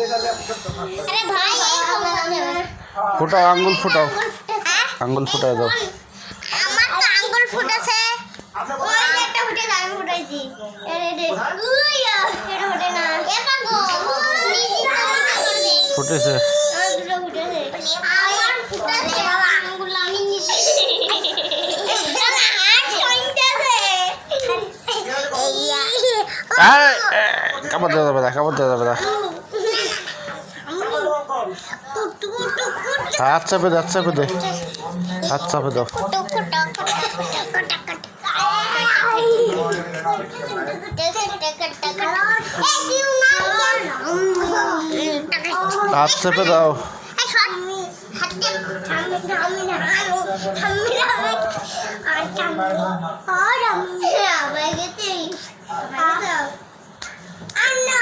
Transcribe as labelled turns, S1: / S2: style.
S1: अरे भाई
S2: ফুটাও আঙ্গুল ফুটাও আঙ্গুল ফুটাই দাও
S1: আমার তো আঙ্গুল ফুটেছে ওই যে একটা ফুটে আমি ফুটাইছি আরে রে উইয়া এটা ফুটে না এ পাগো
S2: ফুটেছে
S1: আমার দুটো ফুটেছে আমার ফুটেছে বাবা আঙ্গুল আমি নিছি
S2: কাপড় দেওয়া যাবে না কাপড় দেওয়া যাবে না হাত চাপে দে হাত চাপে দে হাত চাপে দাও হাত চেপে দাও
S1: Anna,